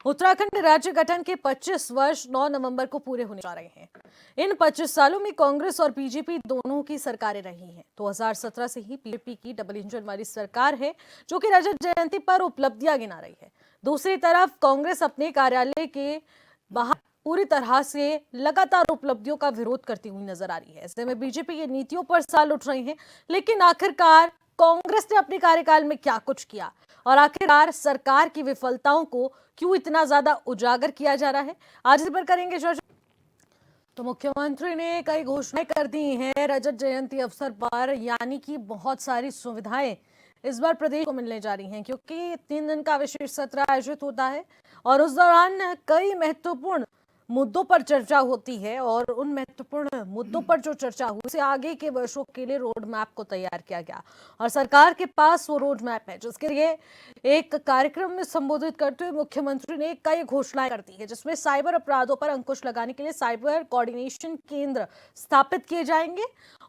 उत्तराखंड राज्य गठन के 25 वर्ष 9 नवंबर को पूरे होने जा रहे हैं। इन 25 सालों में कांग्रेस और बीजेपी दोनों की सरकारें रही हैं। 2017 से ही बीजेपी की डबल इंजन वाली सरकार है, जो कि रजत जयंती पर उपलब्धियां गिना रही है। दूसरी तरफ कांग्रेस अपने कार्यालय के बाहर पूरी तरह से लगातार उपलब्धियों का विरोध करती हुई नजर आ रही है। ऐसे में बीजेपी की नीतियों पर सवाल उठ रहे हैं, लेकिन आखिरकार कांग्रेस ने अपने कार्यकाल में क्या कुछ किया और आखिरकार सरकार की विफलताओं को क्यों इतना ज्यादा उजागर किया जा रहा है, आज इस पर करेंगे चर्चा। तो मुख्यमंत्री ने कई घोषणाएं कर दी हैं रजत जयंती अवसर पर, यानी कि बहुत सारी सुविधाएं इस बार प्रदेश को मिलने जा रही हैं, क्योंकि 3 दिन का विशेष सत्र आयोजित होता है और उस दौरान कई महत्वपूर्ण मुद्दों पर चर्चा होती है और उन महत्वपूर्ण मुद्दों पर जो चर्चा हुई उसे आगे के वर्षों के लिए रोड मैप को तैयार किया गया और सरकार के पास वो रोड मैप है, जिसके लिए एक कार्यक्रम में संबोधित करते हुए मुख्यमंत्री ने कई घोषणाएं कर दी है, जिसमें साइबर अपराधों पर अंकुश लगाने के लिए साइबर कोऑर्डिनेशन केंद्र स्थापित किए जाएंगे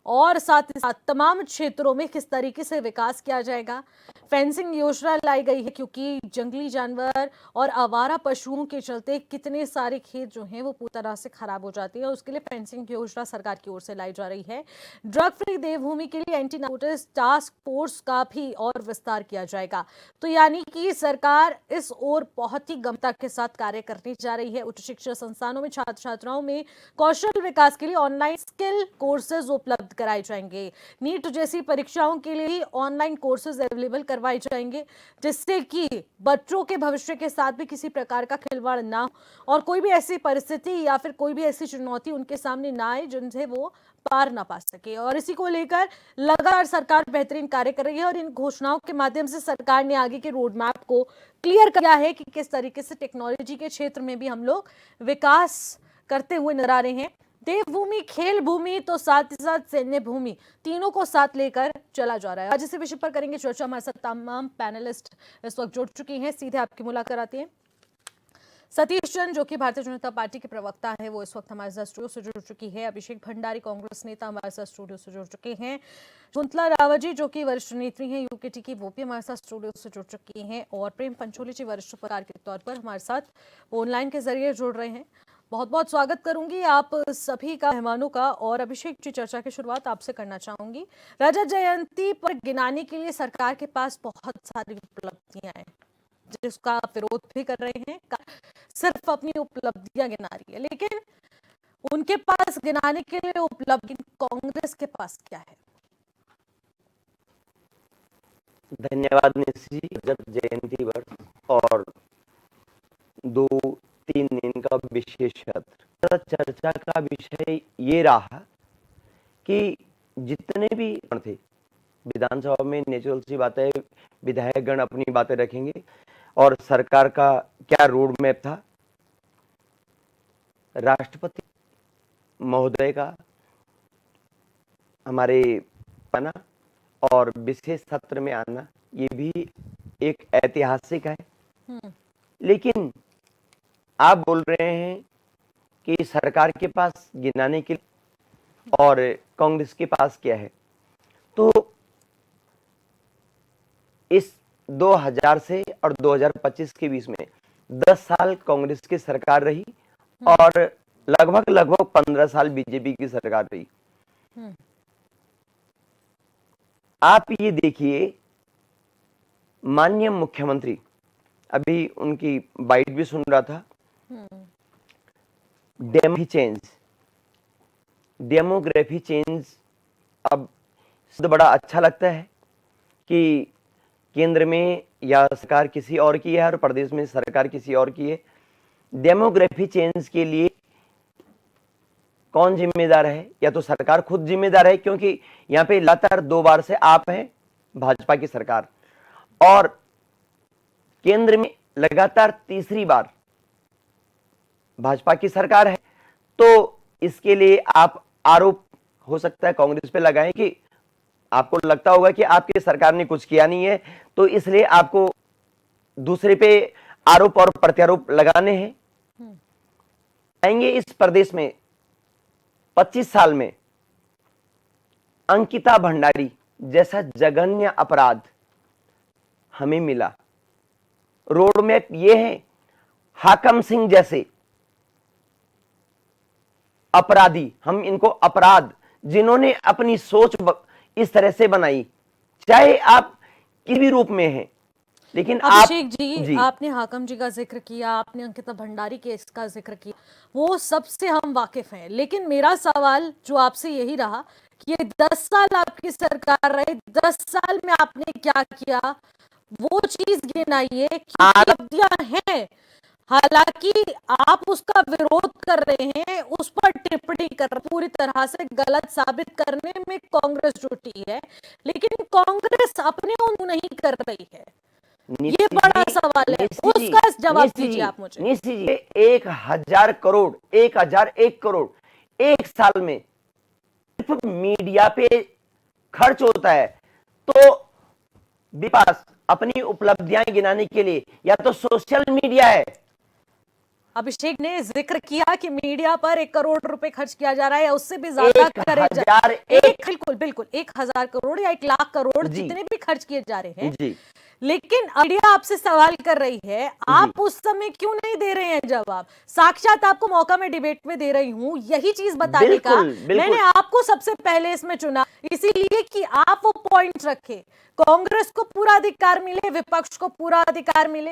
और साथ ही साथ तमाम क्षेत्रों में किस तरीके से विकास किया जाएगा। फेंसिंग योजना लाई गई है, क्योंकि जंगली जानवर और आवारा पशुओं के चलते कितने सारे खेत जो हैं वो पूरी तरह से खराब हो जाती है। उसके लिए फेंसिंग योजना सरकार की ओर से लाई जा रही है। ड्रग फ्री देवभूमि के लिए एंटी नार्कोटिक्स टास्क फोर्स का भी और विस्तार किया जाएगा। तो यानी कि सरकार इस ओर बहुत ही गंभीरता के साथ कार्य करने जा रही है। उच्च शिक्षा संस्थानों में छात्र छात्राओं में कौशल विकास के लिए ऑनलाइन स्किल कोर्सेज उपलब्ध कराए जाएंगे। नीट जैसी परीक्षाओं के लिए ऑनलाइन कोर्सेज अवेलेबल करवाए जाएंगे, जिससे कि बच्चों के भविष्य के साथ भी किसी प्रकार का खिलवाड़ ना हो और कोई भी ऐसी परिस्थिति या फिर कोई भी ऐसी चुनौती उनके सामने ना आए जिनसे वो पार ना पा सके। और इसी को लेकर लगातार सरकार बेहतरीन कार्य कर रही है और इन घोषणाओं के माध्यम से सरकार ने आगे के रोड मैप को क्लियर किया है कि किस तरीके से टेक्नोलॉजी के क्षेत्र में भी हम लोग विकास करते हुए नजर आ रहे हैं। देवभूमि, खेल भूमि तो साथ ही साथ सैन्य भूमि, तीनों को साथ लेकर चला जा रहा है। आज इसी विषय पर करेंगे चर्चा। हमारे साथ तमाम पैनलिस्ट इस वक्त जुड़ चुकी हैं। सीधे आपकी मुलाकात कराते हैं। सतीश चंद, जो कि भारतीय जनता पार्टी के प्रवक्ता है, वो इस वक्त हमारे साथ स्टूडियो से जुड़ चुकी है। अभिषेक भंडारी, कांग्रेस नेता, हमारे साथ स्टूडियो से जुड़ चुके हैं। कुंतला रावत जी, जो कि वरिष्ठ नेत्री हैं यूकेटी की, वो भी हमारे साथ स्टूडियो से जुड़ चुकी हैं। और प्रेम पंचोली जी, वरिष्ठ पत्रकार के तौर पर हमारे साथ ऑनलाइन के जरिए जुड़ रहे हैं। बहुत बहुत स्वागत करूंगी आप सभी का, मेहमानों का। और अभिषेक जी, चर्चा की शुरुआत आपसे करना चाहूंगी। रजत जयंती पर गिनाने के लिए सरकार के पास बहुत सारी उपलब्धियां हैं, जिसका विरोध भी कर रहे हैं, सिर्फ अपनी उपलब्धियां गिना रही है, लेकिन उनके पास गिनाने के लिए उपलब्धि कांग्रेस के पास क्या है? धन्यवाद निशी। रजत जयंती वर्ष और 2-3 दिन का विशेष सत्र, चर्चा का विषय ये रहा कि जितने भी थे विधानसभा में, नेचुरल सी बात है, विधायकगण अपनी बातें रखेंगे और सरकार का क्या रोड मैप था, राष्ट्रपति महोदय का हमारे आना और विशेष सत्र में आना, ये भी एक ऐतिहासिक है। लेकिन आप बोल रहे हैं कि सरकार के पास गिनाने के लिए और कांग्रेस के पास क्या है, तो इस 2000 से और 2025 के बीच में 10 साल कांग्रेस की सरकार रही और लगभग 15 साल बीजेपी की सरकार रही। आप ये देखिए, माननीय मुख्यमंत्री, अभी उनकी बाइट भी सुन रहा था, डेमोग्राफी चेंज। अब बड़ा अच्छा लगता है कि केंद्र में या सरकार किसी और की है और प्रदेश में सरकार किसी और की है। डेमोग्राफी चेंज के लिए कौन जिम्मेदार है? या तो सरकार खुद जिम्मेदार है, क्योंकि यहाँ पे लगातार 2 बार से आप हैं भाजपा की सरकार और केंद्र में लगातार तीसरी बार भाजपा की सरकार है। तो इसके लिए आप आरोप हो सकता है कांग्रेस पे लगाएं कि आपको लगता होगा कि आपकी सरकार ने कुछ किया नहीं है, तो इसलिए आपको दूसरे पे आरोप और प्रत्यारोप लगाने हैं। आएंगे इस प्रदेश में 25 साल में अंकिता भंडारी जैसा जघन्य अपराध हमें मिला। रोड मैप ये है हाकम सिंह जैसे अपराधी, हम इनको अपराध, जिन्होंने अपनी सोच इस तरह से बनाई, चाहे आप किसी भी रूप में हैं, लेकिन आप अभिषेक जी, आपने हाकम जी का जिक्र किया, आपने अंकिता भंडारी केस का जिक्र किया, वो सबसे हम वाकिफ हैं, लेकिन मेरा सवाल जो आपसे यही रहा कि ये 10 साल आपकी सरकार रही, 10 साल में आपने क्या किया, वो चीज गिनाइए, क्योंकि उपलब्धियां हैं, हालांकि आप उसका विरोध कर रहे हैं, उस पर टिप्पणी कर रहे हैं, पूरी तरह से गलत साबित करने में कांग्रेस जुटी है, लेकिन कांग्रेस अपने उन नहीं कर रही है। ये बड़ा सवाल है, उसका जवाब दीजिए आप मुझे। निश्चित जी, 1,000 करोड़, 1,001 करोड़ एक साल में सिर्फ मीडिया पे खर्च होता है, तो विपास अपनी उपलब्धियां गिनाने के लिए या तो सोशल मीडिया है। अभिषेक ने जिक्र किया कि मीडिया पर 1 करोड़ रुपए खर्च किया जा रहा है, उससे भी ज्यादा करे बिल्कुल बिल्कुल 1,000 करोड़ या 1,00,000 करोड़ जितने भी खर्च किए जा रहे हैं जी। लेकिन मीडिया आपसे सवाल कर रही है, आप उस समय क्यों नहीं दे रहे हैं जवाब? साक्षात आपको मौका मैं डिबेट में दे रही हूं यही चीज बताने का। मैंने आपको सबसे पहले इसमें चुना इसीलिए कि आप वो पॉइंट रखे, कांग्रेस को पूरा अधिकार मिले, विपक्ष को पूरा अधिकार मिले।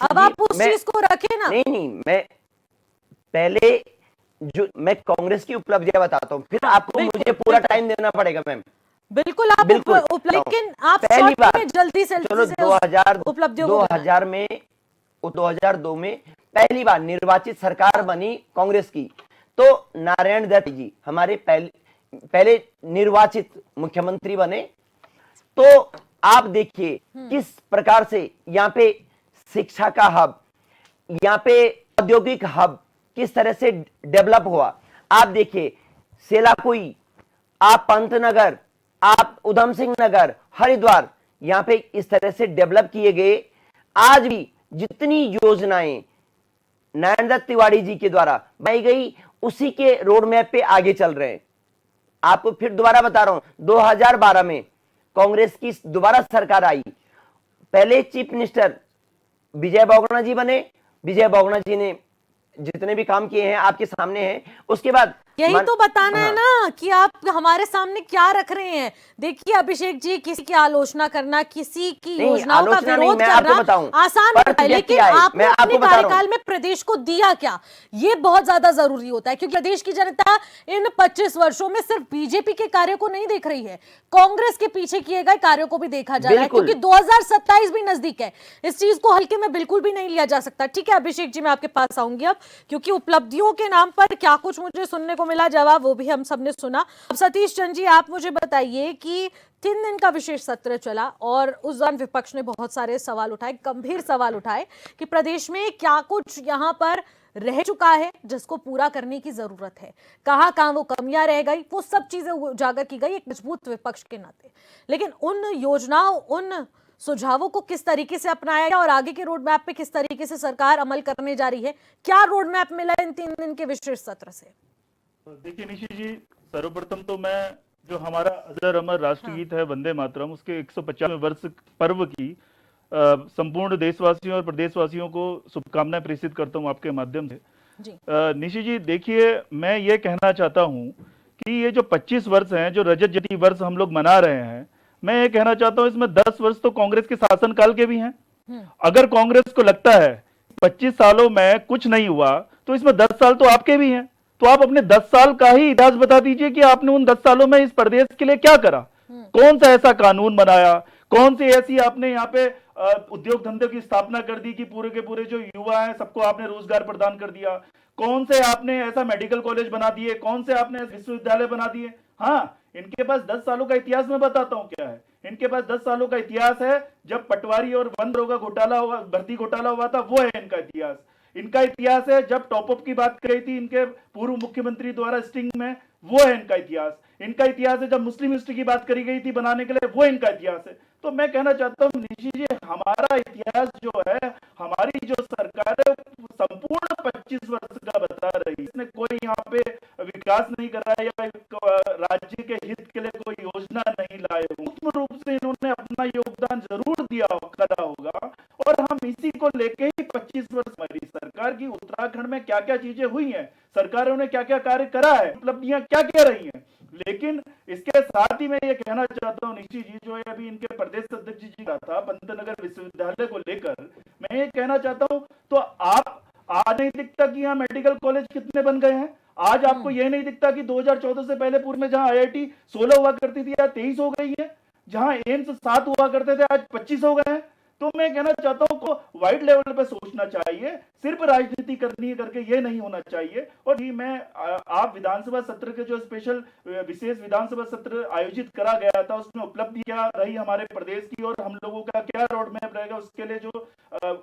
अब आप उस चीज को रखें ना। नहीं, मैं पहले जो मैं कांग्रेस की उपलब्धियां बताता हूं, फिर आपको मुझे पूरा टाइम देना पड़ेगा मैम। बिल्कुल आप लेकिन आप पहली बात में जल्दी से चलो 2000 में 2002 में पहली बार निर्वाचित सरकार बनी कांग्रेस की, तो नारायण दत्त जी हमारे पहले निर्वाचित मुख्यमंत्री बने। तो आप देखिए किस प्रकार से यहाँ पे शिक्षा का हब, यहाँ पे औद्योगिक हब किस तरह से डेवलप हुआ। आप देखिए सेलाकुई, आप पंतनगर, आप उधम सिंह नगर, हरिद्वार, यहां पे इस तरह से डेवलप किए गए। आज भी जितनी योजनाएं नारायण दत्त तिवारी जी के द्वारा बनाई गई, उसी के रोड मैप पे आगे चल रहे हैं। आपको फिर दोबारा बता रहा हूं, 2012 में कांग्रेस की दोबारा सरकार आई, पहले चीफ मिनिस्टर विजय बहुगुणा जी बने। विजय बहुगुणा जी ने जितने भी काम किए हैं आपके सामने हैं। उसके बाद यही तो बताना है ना कि आप हमारे सामने क्या रख रहे हैं। देखिए अभिषेक जी, किसी की आलोचना करना, किसी की योजनाओं का विरोध करना आसान होता है, लेकिन आपने अपने कार्यकाल में प्रदेश को दिया क्या, ये बहुत ज्यादा जरूरी होता है, क्योंकि प्रदेश की जनता इन 25 वर्षों में सिर्फ बीजेपी के कार्यों को नहीं देख रही है, कांग्रेस के पीछे किए गए कार्यों को भी देखा जा रहा है, क्योंकि 2027 भी नजदीक है। इस चीज को हल्के में बिल्कुल भी नहीं लिया जा सकता। ठीक है अभिषेक जी, मैं आपके पास आऊंगी अब, क्योंकि उपलब्धियों के नाम पर क्या कुछ मुझे सुनने को मिला, जवाब वो भी हम सबने सुना। अब सतीश चंद जी, आप मुझे बताइए कि 3 दिन का विशेष सत्र चला और उस दौरान विपक्ष ने बहुत सारे सवाल उठाए, गंभीर सवाल उठाए कि प्रदेश में क्या कुछ यहां पर रह चुका है जिसको पूरा करने की जरूरत है, कहां वो कमियां रह गई, वो सब चीजें उजागर की गई एक मजबूत विपक्ष के नाते। लेकिन उन योजनाओं, उन सुझावों को किस तरीके से अपनाया गया और आगे के रोड मैप पे किस तरीके से सरकार अमल करने जा रही है, क्या रोड मैप मिला इन 3 दिन के विशेष सत्र से? देखिए निशि जी, सर्वप्रथम तो मैं जो हमारा अजर अमर राष्ट्रगीत है वंदे मातरम, उसके 150वें वर्ष पर्व की संपूर्ण देशवासियों और प्रदेशवासियों को शुभकामनाएं प्रेषित करता हूं आपके माध्यम से। निशि जी देखिए, मैं ये कहना चाहता हूं कि ये जो 25 वर्ष हैं, जो रजत जयंती वर्ष हम लोग मना रहे हैं, मैं ये कहना चाहता हूं इसमें 10 वर्ष तो कांग्रेस के शासनकाल के भी हैं। अगर कांग्रेस को लगता है 25 सालों में कुछ नहीं हुआ, तो इसमें 10 साल तो आपके भी हैं। तो आप अपने 10 साल का ही इतिहास बता दीजिए कि आपने उन 10 सालों में इस प्रदेश के लिए क्या करा, कौन सा ऐसा कानून बनाया, कौन सी ऐसी आपने यहाँ पे उद्योग धंधे की स्थापना कर दी कि पूरे के पूरे जो युवा हैं सबको आपने रोजगार प्रदान कर दिया, कौन से आपने ऐसा मेडिकल कॉलेज बना दिए, कौन से आपने विश्वविद्यालय बना दिए। हाँ, इनके पास 10 सालों का इतिहास मैं बताता हूँ क्या है। इनके पास 10 सालों का इतिहास है, जब पटवारी और वन दरोगा घोटाला हुआ, भर्ती घोटाला हुआ था, वो है इनका इतिहास। इनका इतिहास है जब टॉपअप की बात कही थी इनके पूर्व मुख्यमंत्री द्वारा स्टिंग में, वो है इनका इतिहास। इनका इतिहास है जब मुस्लिम हिस्ट्री की बात करी गई थी बनाने के लिए, वो इनका इतिहास है। तो मैं कहना चाहता हूं निशि जी, हमारा इतिहास जो है, हमारी जो सरकार है संपूर्ण 25 वर्ष का बता रही है। इसने कोई यहाँ पे विकास नहीं करा है या राज्य के हित के लिए कोई योजना नहीं लाए। सूक्ष्म रूप से इन्होंने अपना योगदान जरूर दिया करा होगा, और हम इसी को लेके ही 25 वर्ष हमारी सरकार सरकार की उत्तराखंड में क्या क्या चीजें हुई हैं, सरकारों ने क्या क्या कार्य करा है, उपलब्धियां क्या क्या रही हैं। लेकिन इसके साथ ही मैं ये कहना चाहता हूँ निशी जी, जो ये अभी इनके प्रदेश अध्यक्ष जी का था पंतनगर विश्वविद्यालय को लेकर, मैं ये कहना चाहता हूँ, तो आप आज नहीं दिखता कि यहाँ मेडिकल कॉलेज कितने बन गए हैं। आज आपको ये नहीं दिखता कि 2014 से पहले पूर्व में जहां IIT 16 हुआ करती थी आज 23 हो गई है, जहां एम्स 7 हुआ करते थे आज 25 हो गए हैं। तो मैं कहना चाहता हूं को वाइड लेवल पे सोचना चाहिए, सिर्फ राजनीति करनी है करके ये नहीं होना चाहिए। और ये मैं आप विधानसभा सत्र के जो स्पेशल विशेष विधानसभा सत्र आयोजित करा गया था, उसमें उपलब्धि क्या रही हमारे प्रदेश की और हम लोगों का क्या रोड मैप रहेगा, उसके लिए जो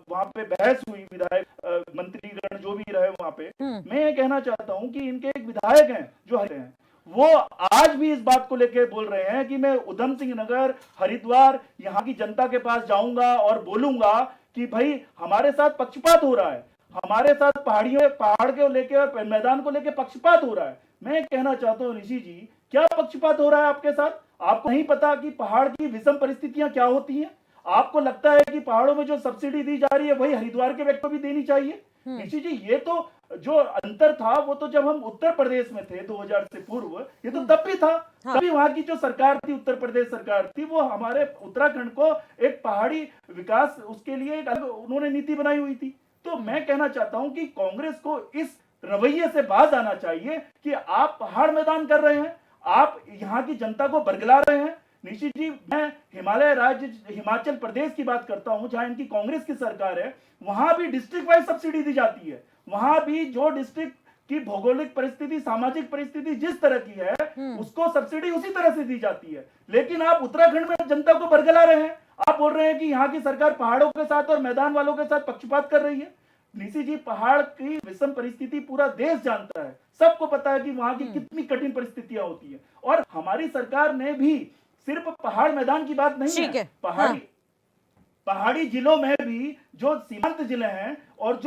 वहां पे बहस हुई, विधायक मंत्रीगण जो भी रहे वहां पे, मैं ये कहना चाहता हूं कि इनके एक विधायक हैं जो हैं, वो आज भी इस बात को लेकर बोल रहे हैं कि मैं उधम सिंह नगर, हरिद्वार, यहाँ की जनता के पास जाऊंगा और बोलूंगा कि भाई हमारे साथ पक्षपात हो रहा है, हमारे साथ पहाड़ के लेके और मैदान को लेके पक्षपात हो रहा है। मैं कहना चाहता हूँ ऋषि जी, क्या पक्षपात हो रहा है आपके साथ? आपको नहीं पता कि पहाड़ की विषम परिस्थितियां क्या होती हैं? आपको लगता है कि पहाड़ों में जो सब्सिडी दी जा रही है वही हरिद्वार के व्यक्ति को भी देनी चाहिए? ऋषि जी, ये तो जो अंतर था वो तो जब हम उत्तर प्रदेश में थे 2000 से पूर्व, ये तो तब भी था। तभी वहां की जो सरकार थी, उत्तर प्रदेश सरकार थी, वो हमारे उत्तराखंड को एक पहाड़ी विकास उसके लिए उन्होंने नीति बनाई हुई थी। तो मैं कहना चाहता हूं कि कांग्रेस को इस रवैये से बाज आना चाहिए कि आप पहाड़ मैदान कर रहे हैं, आप यहाँ की जनता को बरगला रहे हैं। निश्चित जी, मैं हिमालय राज्य हिमाचल प्रदेश की बात करता हूं, जहां इनकी कांग्रेस की सरकार है, वहां भी डिस्ट्रिक्ट वाइज सब्सिडी दी जाती है। वहां भी जो डिस्ट्रिक्ट की भौगोलिक परिस्थिति, सामाजिक परिस्थिति जिस तरह की है, उसको सब्सिडी उसी तरह से दी जाती है। लेकिन आप उत्तराखंड में जनता को बरगला रहे हैं। आप बोल रहे हैं कि यहाँ की सरकार पहाड़ों के साथ और मैदान वालों के साथ पक्षपात कर रही है। निशी जी, पहाड़ की विषम परिस्थिति पूरा देश जानता है, सबको पता है कि वहां की कितनी कठिन परिस्थितियां होती है। और हमारी सरकार ने भी सिर्फ पहाड़ मैदान की बात नहीं है, पहाड़ी जिलों में भी जो सीमांत जिले हैं और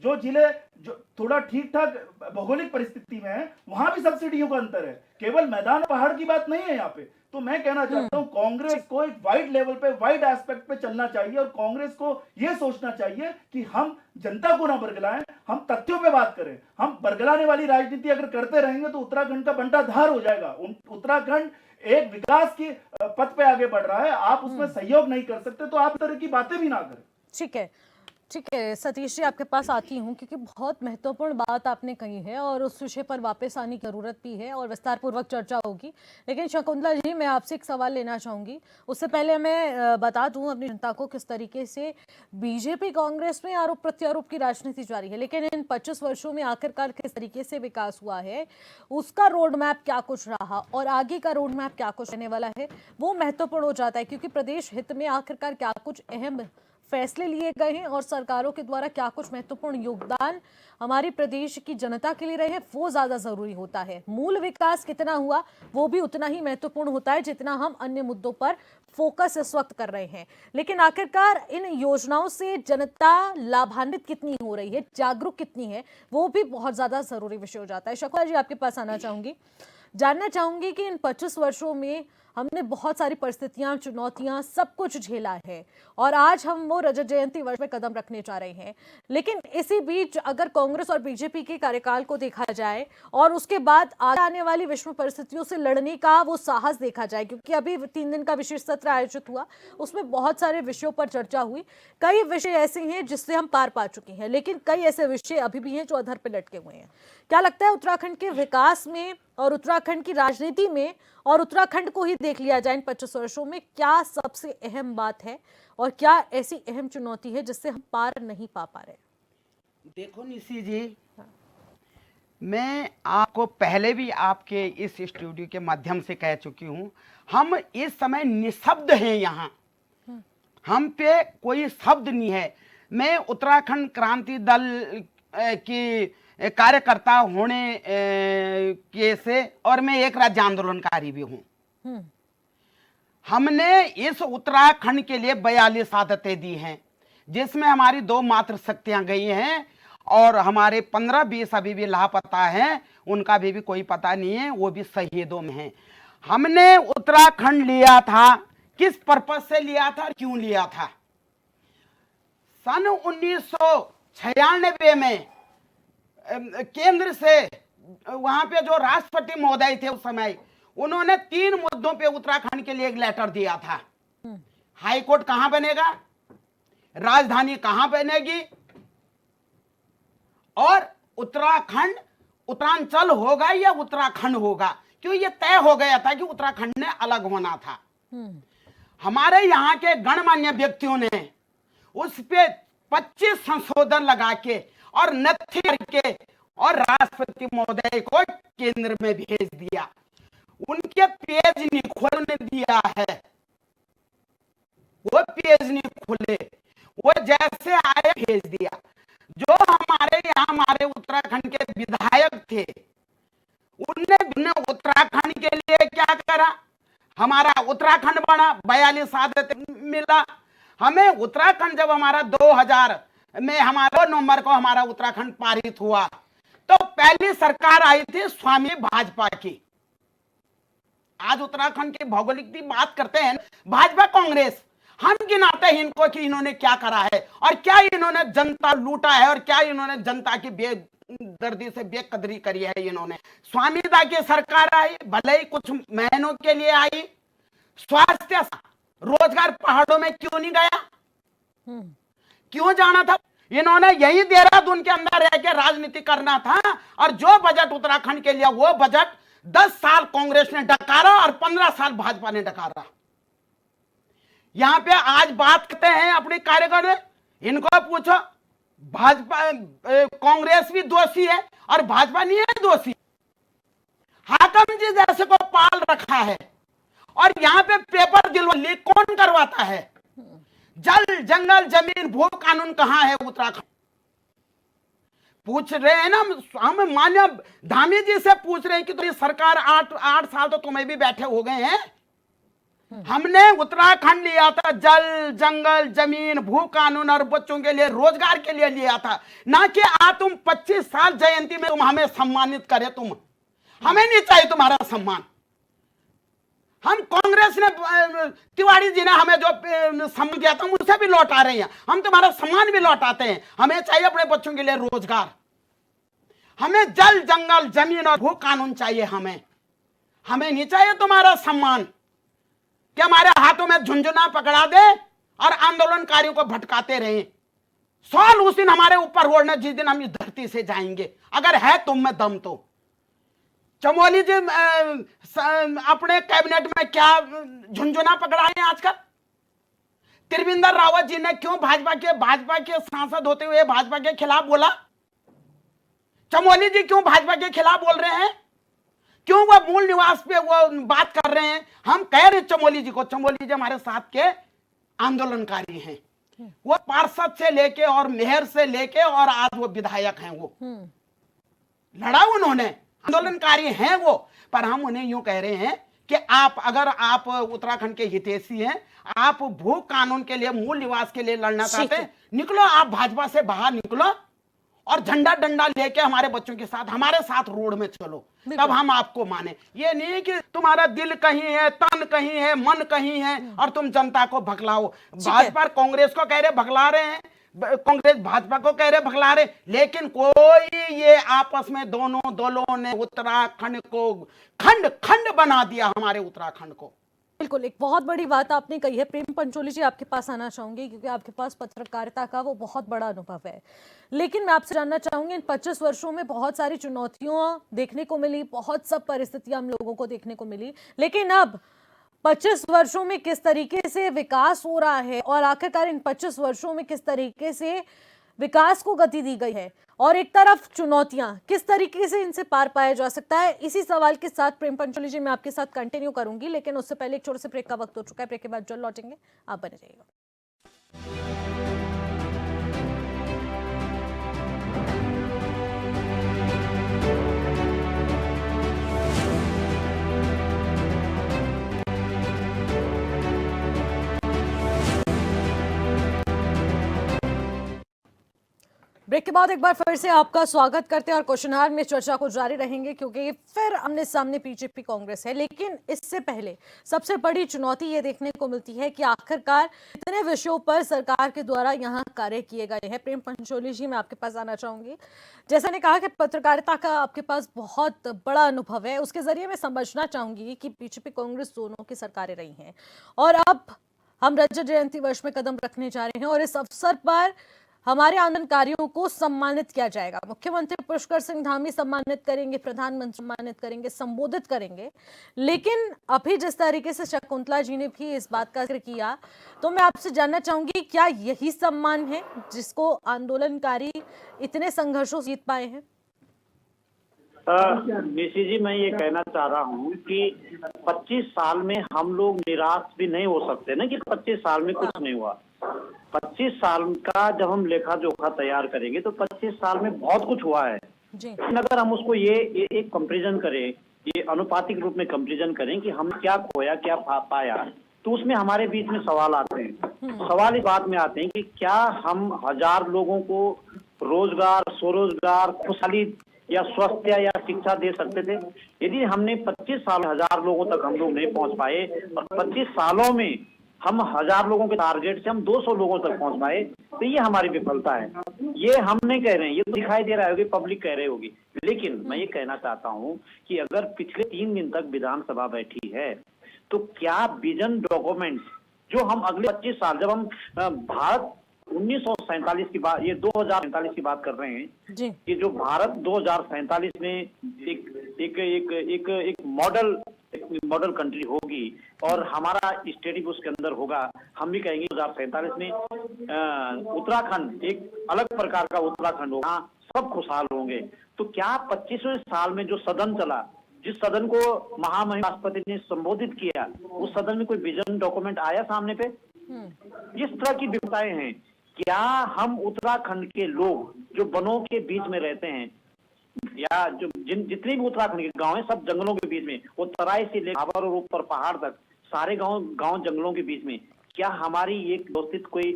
जो जिले जो थोड़ा ठीक ठाक भौगोलिक परिस्थिति में है, वहां भी सब्सिडियों का अंतर है। केवल मैदान पहाड़ की बात नहीं है यहाँ पे। तो मैं कहना चाहता हूँ कांग्रेस को एक वाइड लेवल पे, वाइड एस्पेक्ट पे चलना चाहिए और कांग्रेस को यह सोचना चाहिए कि हम जनता को ना बरगलाएं, हम तथ्यों पे बात करें। हम बरगलाने वाली राजनीति अगर करते रहेंगे तो उत्तराखंड का बंटाधार हो जाएगा। उत्तराखंड एक विकास के पथ पे आगे बढ़ रहा है, आप उसमें सहयोग नहीं कर सकते, तो आप इस तरह की बातें भी ना करें। ठीक है सतीश जी, आपके पास आती हूँ क्योंकि बहुत महत्वपूर्ण बात आपने कही है और उस विषय पर वापस आने की जरूरत भी है और विस्तार पूर्वक चर्चा होगी। लेकिन शकुंतला जी, मैं आपसे एक सवाल लेना चाहूंगी। उससे पहले मैं बता दूं अपनी जनता को किस तरीके से बीजेपी कांग्रेस में आरोप प्रत्यारोप की राजनीति जारी है, लेकिन इन 25 वर्षों में आखिरकार किस तरीके से विकास हुआ है, उसका रोड मैप क्या कुछ रहा और आगे का रोड मैप क्या कुछ रहने वाला है, वो महत्वपूर्ण हो जाता है। क्योंकि प्रदेश हित में आखिरकार क्या कुछ अहम फैसले लिए गए हैं और सरकारों के द्वारा क्या कुछ महत्वपूर्ण योगदान हमारे प्रदेश की जनता के लिए रहे हैं, वो ज्यादा जरूरी होता है। मूल विकास कितना हुआ वो भी उतना ही महत्वपूर्ण होता है जितना हम अन्य मुद्दों पर फोकस इस वक्त कर रहे हैं। लेकिन आखिरकार इन योजनाओं से जनता लाभान्वित कितनी हो रही है, जागरूक कितनी है, वो भी बहुत ज्यादा जरूरी विषय हो जाता है। शकुंतला जी, आपके पास आना चाहूंगी, जानना चाहूंगी कि इन 25 वर्षों में हमने बहुत सारी परिस्थितियां, चुनौतियां, सब कुछ झेला है और आज हम वो रजत जयंती वर्ष में कदम रखने जा रहे हैं। लेकिन इसी बीच अगर कांग्रेस और बीजेपी के कार्यकाल को देखा जाए और उसके बाद आगे आने वाली विश्व परिस्थितियों से लड़ने का वो साहस देखा जाए, क्योंकि अभी 3 दिन का विशेष सत्र आयोजित हुआ, उसमें बहुत सारे विषयों पर चर्चा हुई। कई विषय ऐसे हैं जिससे हम पार पा चुके हैं, लेकिन कई ऐसे विषय अभी भी हैं जो अधर पे लटके हुए हैं। क्या लगता है उत्तराखंड के विकास में और उत्तराखंड की राजनीति में और उत्तराखंड को ही देख लिया जाए इन 25 वर्षों में क्या सबसे अहम बात है और क्या ऐसी अहम चुनौती है जिससे हम पार नहीं पा रहे? देखो निशी जी, मैं आपको पहले भी आपके इस स्टूडियो के माध्यम से कह चुकी हूँ, हम इस समय निशब्द हैं। यहाँ हम पे कोई शब्द नहीं है। मैं उत्तराखंड क्रांति दल की कार्यकर्ता होने के से और मैं एक राज्य आंदोलनकारी भी हूँ। हमने इस उत्तराखंड के लिए 42 आदतें दी हैं, जिसमें हमारी 2 मात्र शक्तियां गई हैं और हमारे 15-20 अभी भी लापता हैं, उनका भी कोई पता नहीं है, वो भी शहीदों में हैं। हमने उत्तराखंड लिया था, किस पर्पस से लिया था, क्यों लिया था? सन 96 में केंद्र से वहां पे जो राष्ट्रपति महोदय थे उस समय, उन्होंने 3 मुद्दों पे उत्तराखंड के लिए एक लेटर दिया था। हाई कोर्ट कहां बनेगा, राजधानी कहां बनेगी, और उत्तराखंड उत्तरांचल होगा या उत्तराखंड होगा, क्यों ये तय हो गया था कि उत्तराखंड ने अलग होना था। हमारे यहाँ के गणमान्य व्यक्तियों ने उस पे 25 संशोधन लगा के और नथी करके और राष्ट्रपति महोदय को केंद्र में भेज दिया। उनके पेज नहीं खोलने दिया है, वो पेज नहीं खुले, वो जैसे आए भेज दिया। जो हमारे यहाँ हमारे उत्तराखंड के विधायक थे, उनने उत्तराखंड के लिए क्या करा, हमारा उत्तराखंड बना, 42 आदत मिला हमें। उत्तराखंड जब हमारा 2000 में हमारा नवंबर को हमारा उत्तराखंड पारित हुआ, तो पहली सरकार आई थी स्वामी भाजपा की। आज उत्तराखंड की भौगोलिक की बात करते हैं, भाजपा कांग्रेस, हम गिनाते हैं इनको कि इन्होंने क्या करा है और क्या इन्होंने जनता लूटा है और क्या इन्होंने जनता की बेदर्दी से बेकदरी करी है। इन्होंने स्वामीदा की सरकार आई, भले ही कुछ महीनों के लिए आई, स्वास्थ्य रोजगार पहाड़ों में क्यों नहीं गया, क्यों जाना था। इन्होंने यही देहरादून के अंदर रह के राजनीति करना था, और जो बजट उत्तराखंड के लिए, वो बजट 10 साल कांग्रेस ने डकारा और 15 साल भाजपा ने डकारा। यहां पे आज बात करते हैं अपने कार्यकर्ता, इनको पूछो, भाजपा कांग्रेस भी दोषी है और भाजपा नहीं है दोषी। हाकम जी जैसे को पाल रखा है, और यहां पे पेपर दिलवा लीक कौन करवाता है। जल जंगल जमीन भू कानून कहां है उत्तराखंड, पूछ रहे हैं ना हम। मान्य धामी जी से पूछ रहे हैं कि तो ये सरकार 8 साल तो तुम्हें भी बैठे हो गए हैं। हमने उत्तराखंड लिया था जल जंगल जमीन भू कानून और बच्चों के लिए रोजगार के लिए लिया था, ना कि तुम 25 साल जयंती में तुम हमें सम्मानित करे। तुम हमें नहीं चाहिए तुम्हारा सम्मान। हम कांग्रेस ने, तिवारी जी ने हमें जो सम्मान दिया था उसे भी लौटा रहे हैं, हम तुम्हारा सम्मान भी लौटाते हैं। हमें चाहिए अपने बच्चों के लिए रोजगार, हमें जल जंगल जमीन और भू कानून चाहिए। हमें नहीं चाहिए तुम्हारा सम्मान कि हमारे हाथों में झुंझुना पकड़ा दे और आंदोलनकारियों को भटकाते रहे। सवाल उस दिन हमारे ऊपर होना जिस दिन हम इस धरती से जाएंगे, अगर है तुम में दम तो। चमोली जी अपने कैबिनेट में क्या झुंझुना पकड़ाए हैं आजकल। त्रिवेंद्र रावत जी ने क्यों भाजपा के सांसद होते हुए भाजपा के खिलाफ बोला। चमोली जी क्यों भाजपा के खिलाफ बोल रहे हैं, क्यों वो मूल निवास पे वो बात कर रहे हैं। हम कह रहे चमोली जी को, चमोली जी हमारे साथ के आंदोलनकारी हैं, वो पार्षद से लेके और मेयर से लेके और आज वो विधायक हैं। वो लड़ा उन्होंने, आंदोलनकारी हैं वो। पर हम उन्हें यूं कह रहे हैं कि अगर आप उत्तराखंड के हितैषी हैं, आप भू कानून के लिए मूल निवास के लिए लड़ना चाहते हैं, निकलो, आप भाजपा से बाहर निकलो और झंडा डंडा लेके हमारे बच्चों के साथ हमारे साथ रोड में चलो, तब हम आपको माने। ये नहीं कि तुम्हारा दिल कहीं है, तन कहीं है, मन कहीं है और तुम जनता को भगलाओ। भाजपा कांग्रेस को कह रहे भगला रहे हैं, कांग्रेस भाजपा को कह रहे भगला रहे, लेकिन कोई ये आपस में दोनों दलों ने उत्तराखंड को खंड खंड बना दिया, हमारे उत्तराखंड को। बिल्कुल, एक बहुत बड़ी बात आपने कही है। प्रेम पंचोली जी, आपके पास आना चाहूंगी क्योंकि आपके पास पत्रकारिता का वो बहुत बड़ा अनुभव है। लेकिन मैं आपसे जानना चाहूंगी, इन 25 वर्षों में बहुत सारी चुनौतियां देखने को मिली, बहुत सब परिस्थितियां हम लोगों को देखने को मिली, लेकिन अब 25 वर्षों में किस तरीके से विकास हो रहा है और आखिरकार इन 25 वर्षों में किस तरीके से विकास को गति दी गई है, और एक तरफ चुनौतियां, किस तरीके से इनसे पार पाया जा सकता है। इसी सवाल के साथ प्रेम पंचोली जी मैं आपके साथ कंटिन्यू करूंगी, लेकिन उससे पहले एक छोटे से ब्रेक का वक्त हो चुका है। ब्रेक के बाद जल्द लौटेंगे, आप बने रहिएगा। ब्रेक के बाद एक बार फिर से आपका स्वागत करते हैं और क्वेश्चन आवर में चर्चा को जारी रहेंगे, क्योंकि फिर आमने सामने बीजेपी कांग्रेस है। लेकिन इससे पहले सबसे बड़ी चुनौती ये देखने को मिलती है कि आखिरकार इतने विषयों पर सरकार के द्वारा यहाँ कार्य किए गए हैं। प्रेम पंचोली जी, मैं आपके पास आना चाहूंगी। जैसा ने कहा कि पत्रकारिता का आपके पास बहुत बड़ा अनुभव है, उसके जरिए मैं समझना चाहूंगी कि बीजेपी कांग्रेस दोनों की सरकारें रही हैं और अब हम रजत जयंती वर्ष में कदम रखने जा रहे हैं और इस अवसर पर हमारे आंदोलनकारियों को सम्मानित किया जाएगा। मुख्यमंत्री पुष्कर सिंह धामी सम्मानित करेंगे, प्रधानमंत्री सम्मानित करेंगे, संबोधित करेंगे। लेकिन अभी जिस तरीके से शकुंतला जी ने भी इस बात का जिक्र किया, तो मैं आपसे जानना चाहूंगी, क्या यही सम्मान है जिसको आंदोलनकारी इतने संघर्षों से जीत पाए हैं? निशी जी, मैं ये कहना चाह रहा हूँ कि 25 साल में हम लोग निराश भी नहीं हो सकते ना कि 25 साल में कुछ नहीं हुआ। 25 साल का जब हम लेखा जोखा तैयार करेंगे तो 25 साल में बहुत कुछ हुआ है जी। अगर हम उसको ये एक कंपैरिजन करें, ये अनुपातिक रूप में कंपैरिजन करें कि हम क्या खोया क्या पाया, तो उसमें हमारे बीच में सवाल आते हैं। सवाल इस बात में आते हैं कि क्या हम 1000 लोगों को रोजगार, स्वरोजगार, खुशहाली या स्वास्थ्य या शिक्षा दे सकते थे? यदि हमने 25 साल 1000 लोगों तक हम लोग नहीं पहुंच पाए और 25 सालों में हम 1000 लोगों के टारगेट से हम 200 लोगों तक पहुंच पाए, तो ये हमारी विफलता है। ये हम नहीं कह रहे हैं, ये तो दिखाई दे रहा होगी, पब्लिक कह रही होगी। लेकिन मैं ये कहना चाहता हूं कि अगर पिछले 3 दिन तक विधानसभा बैठी है तो क्या विजन डॉक्यूमेंट जो हम अगले 25 साल, जब हम भारत 1947 की बात, ये 2047 की बात कर रहे हैं जी, कि जो भारत 2047 में एक मॉडल कंट्री होगी और हमारा स्टेट उसके अंदर होगा, हम भी कहेंगे 2047 में उत्तराखंड एक अलग प्रकार का उत्तराखंड होगा, सब खुशहाल होंगे। तो क्या 25वें साल में जो सदन चला, जिस सदन को महामहिम राष्ट्रपति ने संबोधित किया, उस सदन में कोई विजन डॉक्यूमेंट आया सामने पे? इस तरह की विफलताएं हैं। क्या हम उत्तराखंड के लोग जो वनों के बीच में रहते हैं, या जो जितने भी उत्तराखंड के गांव हैं, सब जंगलों के बीच में, वो तराई से लेकर और ऊपर पहाड़ तक सारे गांव जंगलों के बीच में, क्या हमारी एक व्यवस्थित कोई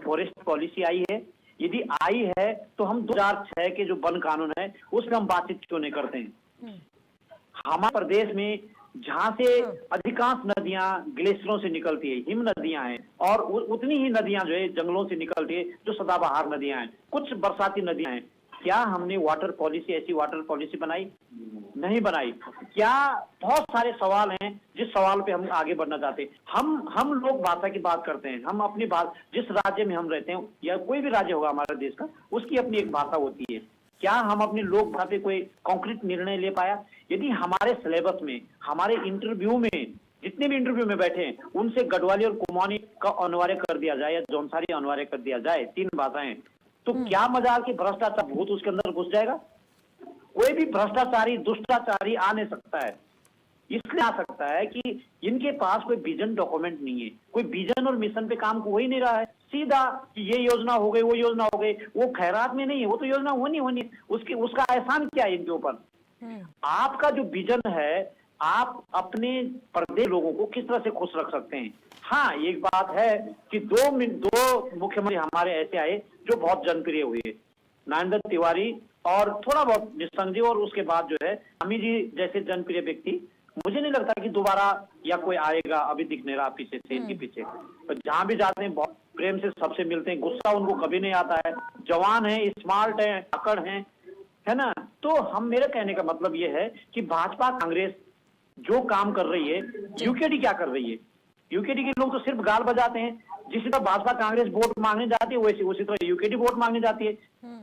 फॉरेस्ट पॉलिसी आई है? यदि आई है तो हम 2006 के जो वन कानून है उसमें हम बातचीत क्यों नहीं करते हैं? हमारे प्रदेश में जहां से अधिकांश नदियां ग्लेशियरों से निकलती है, हिम नदियां हैं, और उतनी ही नदियां जो है जंगलों से निकलती है, जो सदाबहार नदियां हैं, कुछ बरसाती नदियां हैं। क्या हमने वाटर पॉलिसी, ऐसी वाटर पॉलिसी बनाई? नहीं बनाई। क्या बहुत सारे सवाल हैं जिस सवाल पे हम आगे बढ़ना चाहते हैं। हम लोग भाषा की बात करते हैं, हम अपनी बात, जिस राज्य में हम रहते हैं या कोई भी राज्य होगा हमारे देश का, उसकी अपनी एक भाषा होती है। क्या हम अपनी लोक भाषा पे कोई कॉन्क्रीट निर्णय ले पाया? यदि हमारे सिलेबस में, हमारे इंटरव्यू में, जितने भी इंटरव्यू में बैठे हैं उनसे गढ़वाली और कुमाऊनी का अनिवार्य कर दिया जाए या जौनसारी अनिवार्य कर दिया जाए, 3 भाषाएं, तो क्या मजाल कि भ्रष्टाचार भूत उसके अंदर घुस जाएगा? कोई भी भ्रष्टाचारी, दुष्टाचारी आ नहीं सकता है। इसलिए आ सकता है कि इनके पास कोई विजन डॉक्यूमेंट नहीं है, कोई विजन और मिशन पे काम हो ही नहीं रहा है। सीधा कि ये योजना हो गई, वो योजना हो गई, वो खैरात में नहीं है, वो तो योजना होनी उसका एहसान क्या है इनके ऊपर? आपका जो विजन है, आप अपने प्रदेश लोगों को किस तरह से खुश रख सकते हैं? हाँ, एक बात है कि दो मुख्यमंत्री हमारे ऐसे आए जो बहुत जनप्रिय हुए, नरेंद्र तिवारी और थोड़ा बहुत निशंक जी, और उसके बाद जो है अमी जी जैसे जनप्रिय व्यक्ति, मुझे नहीं लगता कि दोबारा या कोई आएगा, अभी दिख नहीं रहा पीछे से, इनके पीछे। तो जहां भी जाते हैं बहुत प्रेम से सबसे मिलते हैं, गुस्सा उनको कभी नहीं आता है, जवान है, स्मार्ट है, आकड़ है ना। तो हम, मेरे कहने का मतलब ये है कि भाजपा कांग्रेस जो काम कर रही है, यूकेडी क्या कर रही है? यूकेडी के लोग तो सिर्फ गाल बजाते हैं। जिस तरह भाजपा कांग्रेस वोट मांगने जाती है, वैसे उसी तरह यूकेडी वोट मांगने जाती है।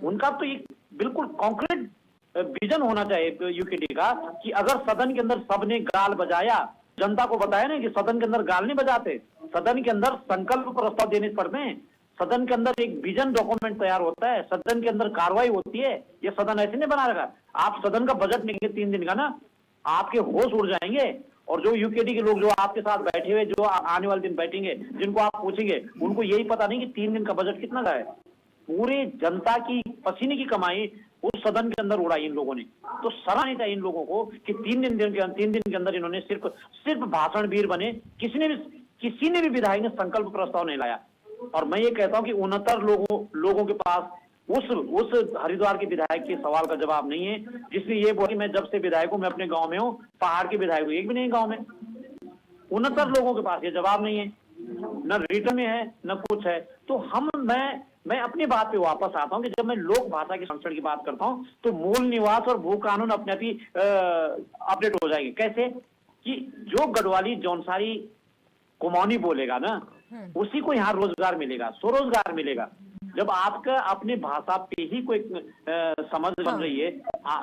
उनका तो एक बिल्कुल कॉन्क्रीट विजन होना चाहिए यूकेडी का, कि अगर सदन के अंदर सबने गाल बजाया, जनता को बताया ना कि सदन के अंदर गाल नहीं बजाते, सदन के अंदर संकल्प प्रस्ताव देने पड़ते हैं, सदन के अंदर एक विजन डॉक्यूमेंट तैयार होता है, सदन के अंदर कार्रवाई होती है। ये सदन ऐसे नहीं बना रखा। आप सदन का बजट लेंगे 3 दिन का ना, आपके होश उड़ जाएंगे। और जो यूकेडी के लोग जो आपके साथ बैठे हुए, जो आने वाले दिन बैठेंगे, जिनको आप पूछेंगे, उनको यही पता नहीं कि 3 दिन का बजट कितना का है। पूरे जनता की पसीने की कमाई उस सदन के अंदर उड़ाई इन लोगों ने। तो सराहनीय था इन लोगों को कि 3 दिन के अंदर इन्होंने सिर्फ भाषण वीर बने। किसी ने भी विधायक ने संकल्प प्रस्ताव नहीं लाया। और मैं ये कहता हूं कि 69 लोगों के पास उस हरिद्वार के विधायक के सवाल का जवाब नहीं है, जिसने ये बोला कि मैं जब से विधायक हूं, मैं अपने गांव में हूं, पहाड़ के विधायक हूं, एक भी नहीं गांव में। 69 लोगों के पास ये जवाब नहीं है, न रिटर्न में है न कुछ है। तो मैं अपनी बात पे वापस आता हूं कि जब मैं लोक भाषा के संरक्षण की बात करता हूं तो मूल निवास और भू कानून अपने आप ही अपडेट हो जाएंगे। कैसे कि जो गढ़वाली जौनसारी कुमाऊनी बोलेगा ना, उसी को यहाँ रोजगार मिलेगा, स्वरोजगार मिलेगा। जब आपका अपनी भाषा पे ही कोई समझ बन रही है,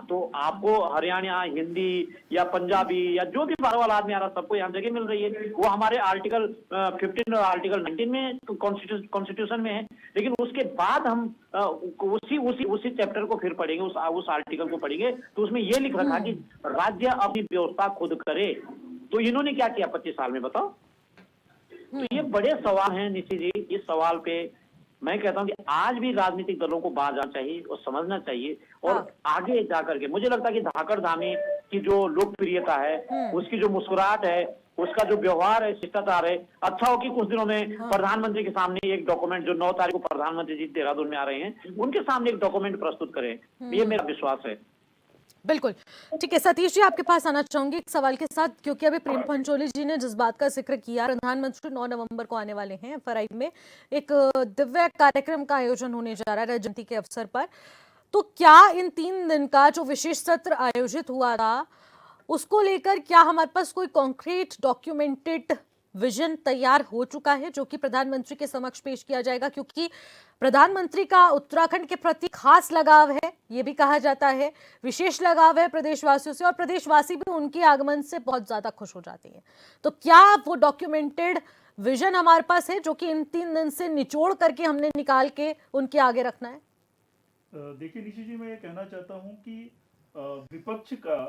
तो आपको हरियाणा हिंदी या पंजाबी या जो भी बाहर वाला आदमी आ रहा, सबको यहाँ जगह मिल रही है। वो हमारे आर्टिकल 15 और आर्टिकल 19 में कॉन्स्टिट्यूशन में है। लेकिन उसके बाद हम उसी चैप्टर को फिर पढ़ेंगे, उस आर्टिकल को पढ़ेंगे, तो उसमें ये लिख रखा कि राज्य अपनी व्यवस्था खुद करे। तो इन्होंने क्या किया 25 साल में, बताओ। तो ये बड़े सवाल हैं निशी जी। इस सवाल पे मैं कहता हूं कि आज भी राजनीतिक दलों को बात आना चाहिए और समझना चाहिए, और आगे जाकर के मुझे लगता है कि धाकड़ धामी की जो लोकप्रियता है, उसकी जो मुस्कुराहट है, उसका जो व्यवहार है, शिष्टाचार है, अच्छा हो कि कुछ दिनों में प्रधानमंत्री के सामने एक डॉक्यूमेंट, जो 9 तारीख को प्रधानमंत्री जी देहरादून में आ रहे हैं, उनके सामने एक डॉक्यूमेंट प्रस्तुत करें। ये मेरा विश्वास है। बिल्कुल ठीक है। सतीश जी, आपके पास आना चाहूंगी एक सवाल के साथ, क्योंकि अभी प्रेम पंचोली जी ने जिस बात का जिक्र किया, प्रधानमंत्री 9 नवंबर को आने वाले हैं, FRI में एक दिव्य कार्यक्रम का आयोजन होने जा रहा है रजत जयंती के अवसर पर। तो क्या इन 3 दिन का जो विशेष सत्र आयोजित हुआ था, उसको लेकर क्या हमारे पास कोई कॉन्क्रीट डॉक्यूमेंटेड विजन तैयार हो चुका है जो कि प्रधानमंत्री के समक्ष पेश किया जाएगा? क्योंकि प्रधानमंत्री का उत्तराखंड के प्रति खास लगाव है, ये भी कहा जाता है, विशेष लगाव है प्रदेशवासियों से, और प्रदेशवासी भी उनके आगमन से बहुत ज्यादा खुश हो जाते हैं। तो क्या वो डॉक्यूमेंटेड विजन हमारे पास है जो कि इन 3 दिन से निचोड़ करके हमने निकाल के उनके आगे रखना है? देखिए निशी जी, मैं ये कहना चाहता हूँ कि विपक्ष का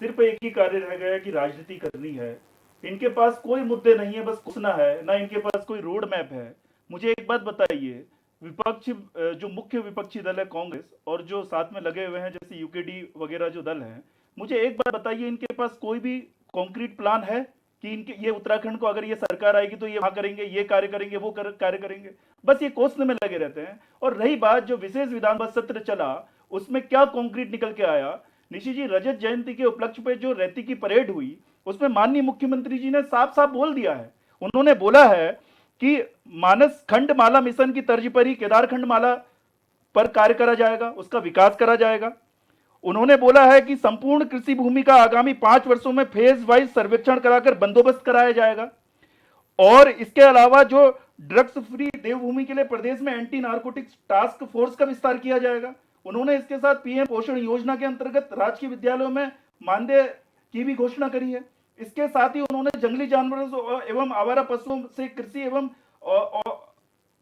सिर्फ एक ही कार्य रह गया कि राजनीति करनी है। इनके पास कोई मुद्दे नहीं है, बस घुसना है, ना इनके पास कोई रोड मैप है। मुझे एक बात बताइए, विपक्ष जो मुख्य विपक्षी दल है कांग्रेस, और जो साथ में लगे हुए हैं जैसे यूकेडी वगैरह जो दल हैं, मुझे एक बात बताइए, इनके पास कोई भी कॉन्क्रीट प्लान है कि इनके ये उत्तराखंड को अगर ये सरकार आएगी तो ये वहां करेंगे, ये कार्य करेंगे, वो कार्य करेंगे? बस ये कोसने में लगे रहते हैं। और रही बात जो विशेष विधानसभा सत्र चला, उसमें क्या कॉन्क्रीट निकल के आया? निशी जी, रजत जयंती के उपलक्ष्य पे जो रैती की परेड हुई, उसमें माननीय मुख्यमंत्री जी ने साफ साफ बोल दिया है। उन्होंने बोला है कि मानस खंड माला मिशन की तर्ज पर ही केदार खंड माला पर कार्य करा जाएगा, उसका विकास करा जाएगा। उन्होंने बोला है कि संपूर्ण कृषि भूमि का आगामी 5 वर्षों में फेज वाइज सर्वेक्षण कराकर बंदोबस्त कराया जाएगा। और इसके अलावा जो ड्रग्स फ्री देवभूमि के लिए प्रदेश में एंटी नार्कोटिक्स टास्क फोर्स का विस्तार किया जाएगा। उन्होंने इसके साथ पीएम पोषण योजना के अंतर्गत राजकीय विद्यालयों में मानदेय की भी घोषणा करी है। इसके साथ ही उन्होंने जंगली जानवरों एवं आवारा पशुओं से कृषि एवं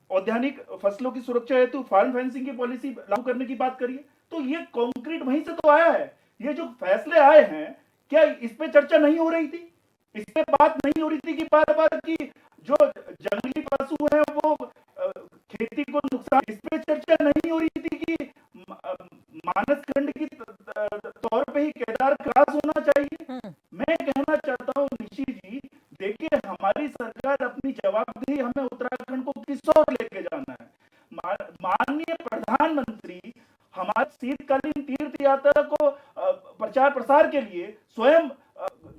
औद्यानिक फसलों की सुरक्षा हेतु फार्म फेंसिंग की पॉलिसी लागू करने की बात करी है। तो ये कॉन्क्रीट वहीं से तो आया है। ये जो फैसले आए हैं, क्या इस पे चर्चा नहीं हो रही थी? इस पे बात नहीं हो रही थी कि बार बार की जो जंगली पशु हैं वो खेती को नुकसान, इस पे चर्चा नहीं हो रही थी कि मानस खंड की तौर पे ही केदार क्रॉस होना चाहिए? मैं कहना चाहता हूँ निशी जी, देखिए हमारी सरकार अपनी जवाबदेही, हमें उत्तराखंड को किस ओर लेके जाना है। माननीय प्रधानमंत्री हमारे शीतकालीन तीर्थ यात्रा को प्रचार प्रसार के लिए स्वयं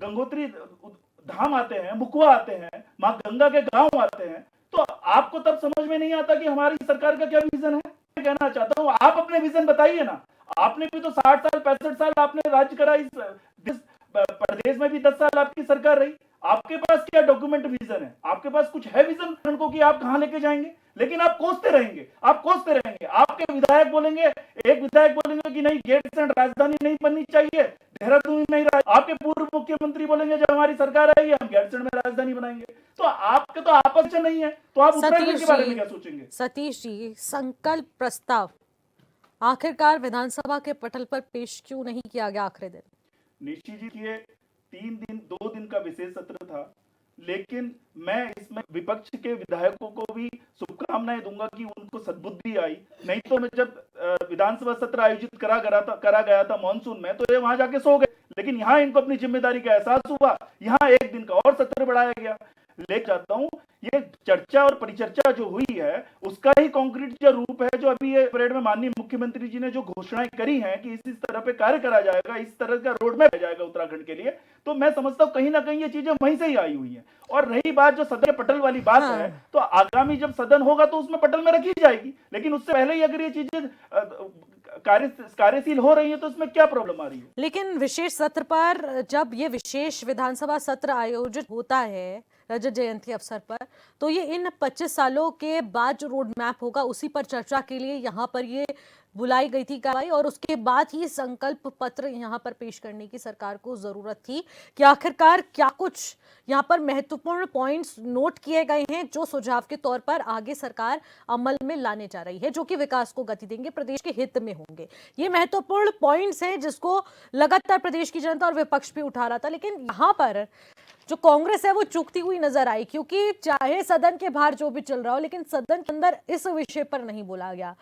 गंगोत्री धाम आते हैं, मुकुआ आते हैं, मां गंगा के गांव आते हैं। तो आपको तब समझ में नहीं आता कि हमारी सरकार का क्या विजन है? मैं कहना चाहता हूं, आप अपने विजन बताइए ना। आपने भी तो 60 साल 65 साल आपने राज्य करा, इस प्रदेश में भी 10 साल आपकी सरकार रही। आपके पास क्या डॉक्यूमेंट विजन है? आपके पास कुछ है विजन उनको कि आप कहां लेके जाएंगे? लेकिन आप कोसते रहेंगे, आप कोसते रहेंगे। आपके विधायक बोलेंगे, एक विधायक बोलेंगे कि नहीं गेट्स एंड राजधानी नहीं बननी चाहिए, देहरादून में ही। आपके पूर्व मुख्यमंत्री बोलेंगे जब हमारी सरकार आएगी हम गेट्स एंड में राजधानी बनाएंगे। तो आपके तो आपस में नहीं है, तो आप उत्तराखंड के बारे में क्या सोचेंगे? सतीश जी, संकल्प प्रस्ताव आखिरकार विधानसभा के पटल पर पेश क्यों नहीं किया गया आखिरी दिन? निश्चित जी, ये 2 दिन का विशेष सत्र था, लेकिन मैं इसमें विपक्ष के विधायकों को भी शुभकामनाएं दूंगा कि उनको सद्बुद्धि आई। नहीं तो मैं जब विधानसभा सत्र आयोजित करा गया था मॉनसून में, तो ये वहां जाके सो गए। लेकिन यहाँ इनको अपनी जिम्मेदारी का एहसास हुआ, यहाँ 1 दिन का और सत्र बढ़ाया गया। ले जाता हूं, ये चर्चा और परिचर्चा जो हुई है उसका ही कॉन्क्रीट जो रूप है, जो अभी ये परेड में माननीय मुख्यमंत्री जी ने जो घोषणाएं करी हैं कि इस तरह पे कार्य करा जाएगा, इस तरह का रोड मैप जाएगा उत्तराखंड के लिए, तो मैं समझता हूं कहीं ना कहीं ये चीजें वहीं से ही आई हुई हैं। और रही बात जो सदन के पटल वाली बात है, तो आगामी जब सदन होगा तो उसमें पटल में रखी जाएगी, लेकिन उससे पहले ही अगर ये चीजें कार्यशील हो रही है तो इसमें क्या प्रॉब्लम आ रही है? लेकिन विशेष सत्र पर जब ये विशेष विधानसभा सत्र आयोजित होता है रजत जयंती अवसर पर, तो ये इन 25 सालों के बाद जो रोड मैप होगा उसी पर चर्चा के लिए यहाँ पर ये बुलाई गई थी कार्रवाई, और उसके बाद ही संकल्प पत्र यहाँ पर पेश करने की सरकार को जरूरत थी कि आखिरकार क्या कुछ यहाँ पर महत्वपूर्ण पॉइंट्स नोट किए गए हैं जो सुझाव के तौर पर आगे सरकार अमल में लाने जा रही है, जो कि विकास को गति देंगे, प्रदेश के हित में होंगे। ये महत्वपूर्ण पॉइंट्स हैं जिसको लगातार प्रदेश की जनता और विपक्ष भी उठा रहा था, लेकिन यहाँ पर जो कांग्रेस है वो चूकती हुई नजर आई, क्योंकि चाहे सदन के बाहर जो भी चल रहा हो लेकिन सदन के अंदर इस विषय पर नहीं बोला गया।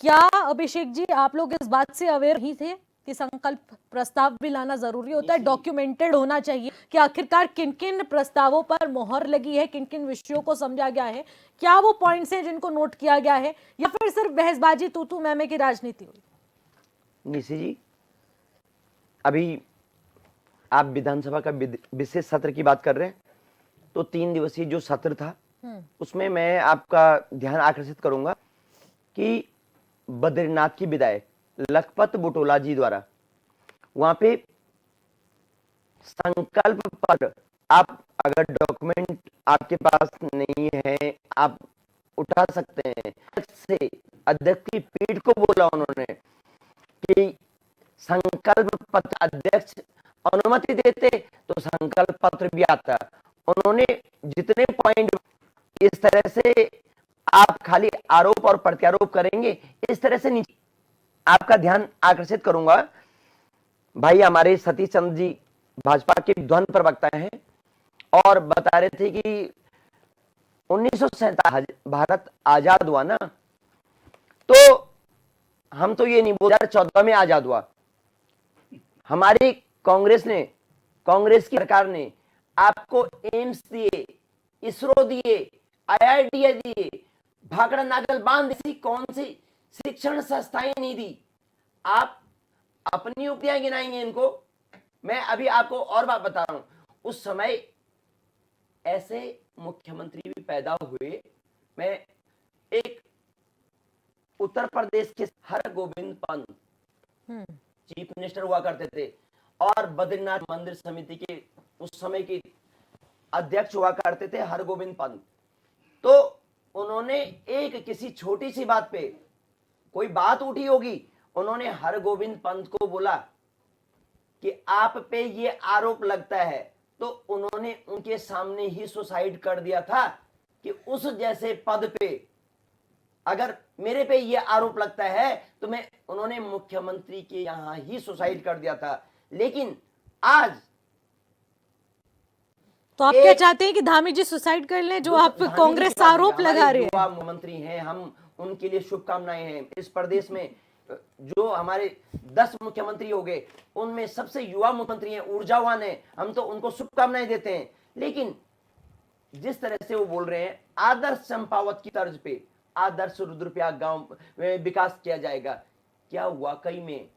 क्या अभिषेक जी आप लोग इस बात से अवेयर नहीं थे कि संकल्प प्रस्ताव भी लाना जरूरी होता है, डॉक्यूमेंटेड होना चाहिए कि आखिरकार किन किन प्रस्तावों पर मोहर लगी है, किन किन विषयों को समझा गया है, क्या वो पॉइंट्स हैं जिनको नोट किया गया है, या फिर सिर्फ बहसबाजी तू मैं की राजनीति हुई? निशी जी, अभी आप विधानसभा का विशेष सत्र की बात कर रहे हैं, तो 3 दिवसीय जो सत्र था उसमें मैं आपका ध्यान आकर्षित करूंगा कि बद्रीनाथ की विधायक लखपत बुटोला जी द्वारा वहां पे संकल्प पत्र, आप अगर डॉक्यूमेंट आपके पास नहीं है आप उठा सकते हैं, से अध्यक्ष की पीठ को बोला उन्होंने कि संकल्प पत्र, अध्यक्ष अनुमति देते तो संकल्प पत्र भी आता। उन्होंने जितने पॉइंट इस तरह से आप खाली आरोप और प्रत्यारोप करेंगे, इस तरह से नीचे आपका ध्यान आकर्षित करूंगा। भाई हमारे सतीश चंद्र जी भाजपा के ध्वनि प्रवक्ता हैं और बता रहे थे कि 1947 भारत आजाद हुआ ना, तो हम तो ये नहीं बोल 2014 में आजाद हुआ। हमारी कांग्रेस की सरकार ने आपको एम्स दिए, इसरो दिए, IIT दिए, भाखड़ा नागल बांध जैसी कौन सी शिक्षण संस्थाएं नहीं दी। आप अपनी उपलब्धियां गिनाएंगे इनको। मैं अभी आपको और बात बता रहा हूं, उस समय ऐसे मुख्यमंत्री भी पैदा हुए। मैं एक उत्तर प्रदेश के हरगोविंद पंत चीफ मिनिस्टर हुआ करते थे और बद्रीनाथ मंदिर समिति के उस समय के अध्यक्ष हुआ करते थे हरगोविंद पंत। तो उन्होंने एक किसी छोटी सी बात पे कोई बात उठी होगी, उन्होंने हरगोविंद पंत को बोला कि आप पे ये आरोप लगता है, तो उन्होंने उनके सामने ही सुसाइड कर दिया था कि उस जैसे पद पे अगर मेरे पे ये आरोप लगता है तो मैं, उन्होंने मुख्यमंत्री के यहां ही सुसाइड कर दिया था। लेकिन आज तो आप क्या चाहते हैं कि धामी जी सुसाइड कर लें, जो आप कांग्रेस आरोप लगा रहे हैं? मुख्यमंत्री हैं, हम उनके लिए शुभकामनाएं हैं। इस प्रदेश में जो हमारे 10 मुख्यमंत्री हो गए उनमें सबसे युवा मुख्यमंत्री हैं, ऊर्जावान हैं, हम तो उनको शुभकामनाएं देते हैं। लेकिन जिस तरह से वो बोल रहे हैं आदर्श चंपावत की तर्ज पे आदर्श रुद्रप्रयाग गांव में विकास किया जाएगा, क्या वाकई में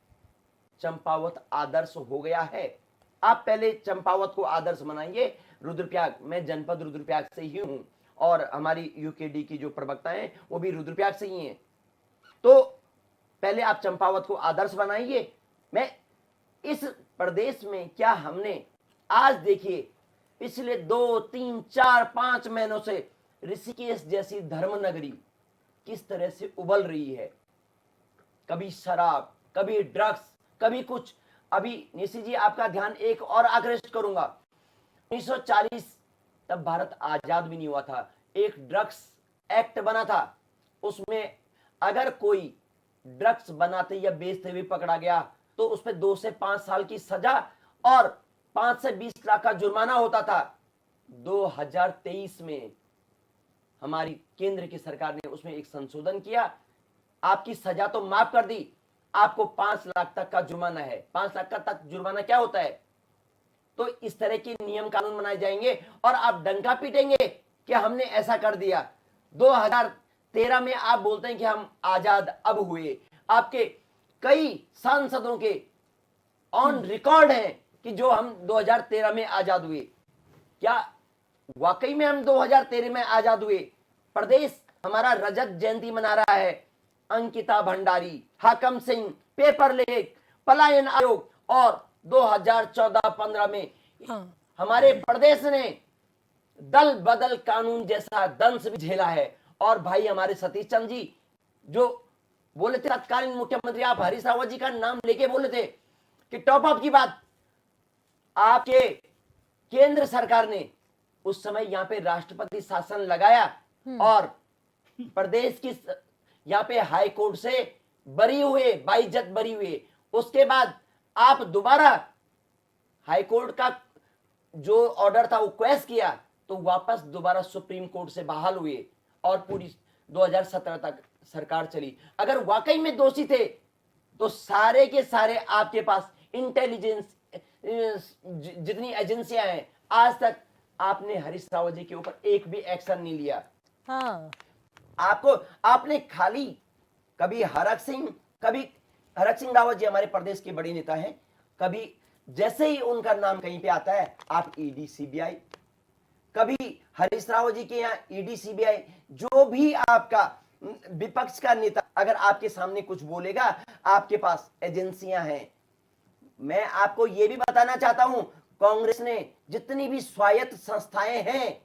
चंपावत आदर्श हो गया है? आप पहले चंपावत को आदर्श बनाइए। रुद्रप्रयाग, मैं जनपद रुद्रप्रयाग से ही हूं और हमारी यूकेडी की जो प्रवक्ता हैं वो भी रुद्रप्रयाग से ही हैं। तो पहले आप चंपावत को आदर्श बनाइए। मैं इस प्रदेश में क्या हमने आज देखिए पिछले 2, 3, 4, 5 महीनों से ऋषिकेश जैसी धर्मनगरी किस तरह से उबल रही है। कभी शराब, कभी ड्रग्स, कभी कुछ। अभी निशी जी आपका ध्यान एक और आकर्षित करूंगा, 1940 तब भारत आजाद भी नहीं हुआ था, एक ड्रग्स एक्ट बना था। उसमें अगर कोई ड्रग्स बनाते या बेचते हुए पकड़ा गया तो उस पर 2 से 5 साल की सजा और 5 से 20 लाख का जुर्माना होता था। 2023 में हमारी केंद्र की सरकार ने उसमें एक संशोधन किया, आपकी सजा तो माफ कर दी, आपको 5 लाख तक का जुर्माना है। 5 लाख का तक जुर्माना क्या होता है? तो इस तरह के नियम कानून बनाए जाएंगे और आप डंका पीटेंगे कि हमने ऐसा कर दिया। 2013 में आप बोलते हैं कि हम आजाद अब हुए। आपके कई सांसदों के ऑन रिकॉर्ड है कि जो हम 2013 में आजाद हुए। क्या वाकई में हम 2013 में आजाद हुए? प्रदेश हमारा रजत जयंती मना रहा है। अंकिता भंडारी, हाकम सिंह, पेपर लेक, पलायन आयोग और 2014-15 में हमारे प्रदेश ने दल बदल कानून जैसा दंश भी झेला है। और भाई हमारे सतीश चंद्र जी जो बोले थे तत्कालीन मुख्यमंत्री, आप हरीश रावत जी का नाम लेके बोले थे कि टॉप अप की बात, आपके केंद्र सरकार ने उस समय यहां पे राष्ट्रपति शासन लगाया और प्रदेश की यहां पे हाई कोर्ट से बरी हुए, बाइज्जत बरी हुए। उसके बाद आप दोबारा हाई कोर्ट का जो ऑर्डर था वो क्वेश्चन किया तो वापस दोबारा सुप्रीम कोर्ट से बहाल हुए और पूरी 2017 तक सरकार चली। अगर वाकई में दोषी थे तो सारे के सारे आपके पास इंटेलिजेंस जितनी एजेंसियां हैं, आज तक आपने हरीश रावत जी के ऊपर एक भी एक्शन नहीं लिया। हाँ। आपने खाली कभी हरक सिंह रावत जी हमारे प्रदेश के बड़े नेता हैं, कभी जैसे ही उनका नाम कहीं पे आता है आप ईडी सीबीआई, कभी हरीश रावत जी के यहाँ ईडी सीबीआई, जो भी आपका विपक्ष का नेता अगर आपके सामने कुछ बोलेगा आपके पास एजेंसियां हैं। मैं आपको यह भी बताना चाहता हूं, कांग्रेस ने जितनी भी स्वायत्त संस्थाएं हैं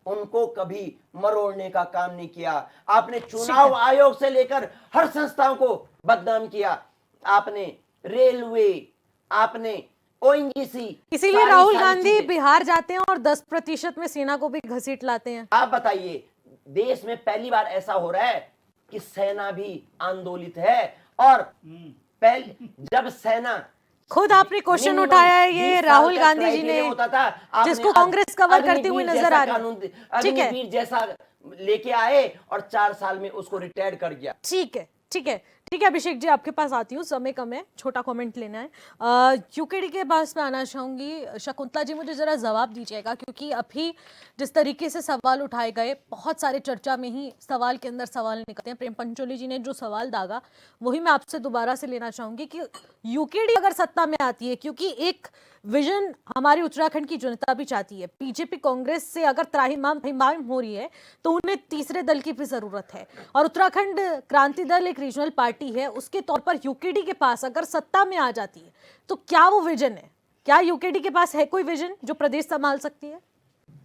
उनको कभी मरोड़ने का काम नहीं किया। आपने चुनाव आयोग से लेकर हर संस्थाओं को बदनाम किया। आपने रेलवे, आपने ओएनजीसी, इसीलिए राहुल गांधी बिहार जाते हैं और 10% में सेना को भी घसीट लाते हैं। आप बताइए, देश में पहली बार ऐसा हो रहा है कि सेना भी आंदोलित है और पहले जब सेना खुद आपने क्वेश्चन उठाया है, ये राहुल गांधी जी ने होता था, जिसको कांग्रेस कवर करती हुई नजर आ रही है। ठीक है, अग्निवीर जैसा लेके आए और 4 साल में उसको रिटायर कर गया। ठीक है, ठीक है, ठीक है। अभिषेक जी आपके पास आती हूँ, समय कम है, छोटा कमेंट लेना है। यूकेडी के पास मैं आना चाहूंगी। शकुंतला जी मुझे जरा जवाब दीजिएगा, क्योंकि अभी जिस तरीके से सवाल उठाए गए, बहुत सारे चर्चा में ही सवाल के अंदर सवाल निकलते हैं। प्रेम पंचोली जी ने जो सवाल दागा वही मैं आपसे दोबारा से लेना चाहूंगी कि यूकेडी अगर सत्ता में आती है, क्योंकि एक विजन हमारी उत्तराखंड की जनता भी चाहती है, बीजेपी कांग्रेस से अगर त्राहिमाम हो रही है तो उन्हें तीसरे दल की भी जरूरत है, और उत्तराखंड क्रांति दल एक रीजनल पार्टी है, उसके तौर पर यूकेडी के पास अगर सत्ता में आ जाती है तो क्या वो विजन है? क्या यूकेडी के पास है कोई विजन जो प्रदेश संभाल सकती है?